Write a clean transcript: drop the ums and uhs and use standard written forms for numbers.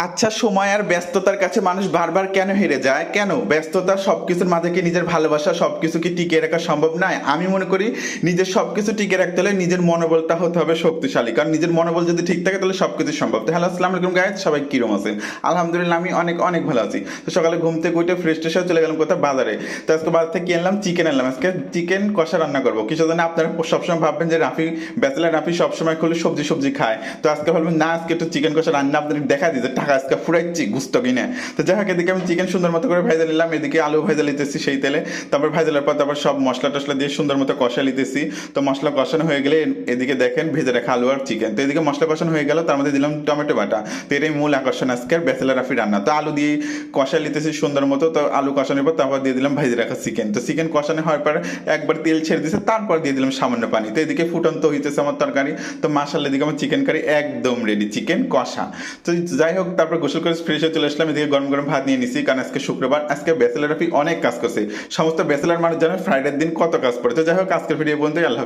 আচ্ছা, সময় আর ব্যস্ততার কাছে মানুষ বারবার কেন হেরে যায়? কেন? ব্যস্ততা সবকিছুর মাঝে কি নিজের ভালোবাসা সবকিছু কি টিকিয়ে রাখা সম্ভব নয়? আমি মনে করি নিজের সবকিছু টিকিয়ে রাখতে হলে নিজের মনোবলটা হতে হবে শক্তিশালী। কারণ নিজের মনোবল যদি ঠিক থাকে তাহলে সবকিছু সম্ভব। তো হ্যালো, আসসালামু আলাইকুম গাইস, সবাই কিরকম আছেন? আলহামদুলিল্লাহ আমি অনেক অনেক ভালো আছি। তো সকালে ঘুম থেকে উঠে ফ্রেশ ট্রেশ হয়ে চলে গেলাম কোথাও বাজারে। তো আজকে বাজার থেকে কি আনলাম? চিকেন আনলাম। আজকে চিকেন কষা রান্না করবো। কিছু জানে আপনারা সবসময় ভাববেন যে রাফি ব্যাচেলার রাফি সবসময় খুলে সবজি সবজি খায়। তো আজকে ভাবলাম না, আজকে একটু চিকেন কষা রান্না আপনাদের দেখা দিতে টাকা আজকে ফুরাইছি গুস্ত কিনে। তো যাই হোক, এদিকে আমি চিকেন সুন্দর মতো করে ভেজে নিলাম, এদিকে আলু ভেজে নিতেছি সেই তেলে। তারপর ভেজানোর পর তারপর সব মশলা টশলা দিয়ে সুন্দর মতো কষা নিতেছি। তো মশলা কষানো হয়ে গেলে এদিকে দেখেন ভেজে রাখা আলু আর চিকেন। তো এদিকে মশলা কষানো হয়ে গেল, তার মধ্যে দিলাম টমেটো বাটা। তো এটাই মূল আকর্ষণ আজকের ব্যাচেলার রাফি রান্না। তো আলু দিয়ে কষা নিতেছি সুন্দর মতো। তো আলু কষানোর পর তারপর দিয়ে দিলাম ভেজে রাখা চিকেন। তো চিকেন কষানো হওয়ার পর একবার তেল ছেড়ে দিয়েছে, তারপর দিয়ে দিলাম সামান্য পানি। তো এদিকে ফুটন্ত হইতেছে আমার তরকারি। তো মাশাআল্লাহ, এদিকে আমার চিকেন কারি একদম রেডি, চিকেন কষা। তো যাই হোক, তারপর গোসল করে ফ্রেশ হয়ে চলে আসলাম। এদিকে গরম গরম ভাত নিয়ে নিছি, কারণ আজকে শুক্রবার। আজকে ব্যাচেলার রাফি অনেক কাজ করছে। সমস্ত ব্যাচেলার মানুষ জানে ফ্রাইডের দিন কত কাজ পড়ে। তো যাই হোক, আজকের ভিডিও পর্যন্তই। আল্লাহ হাফেজ।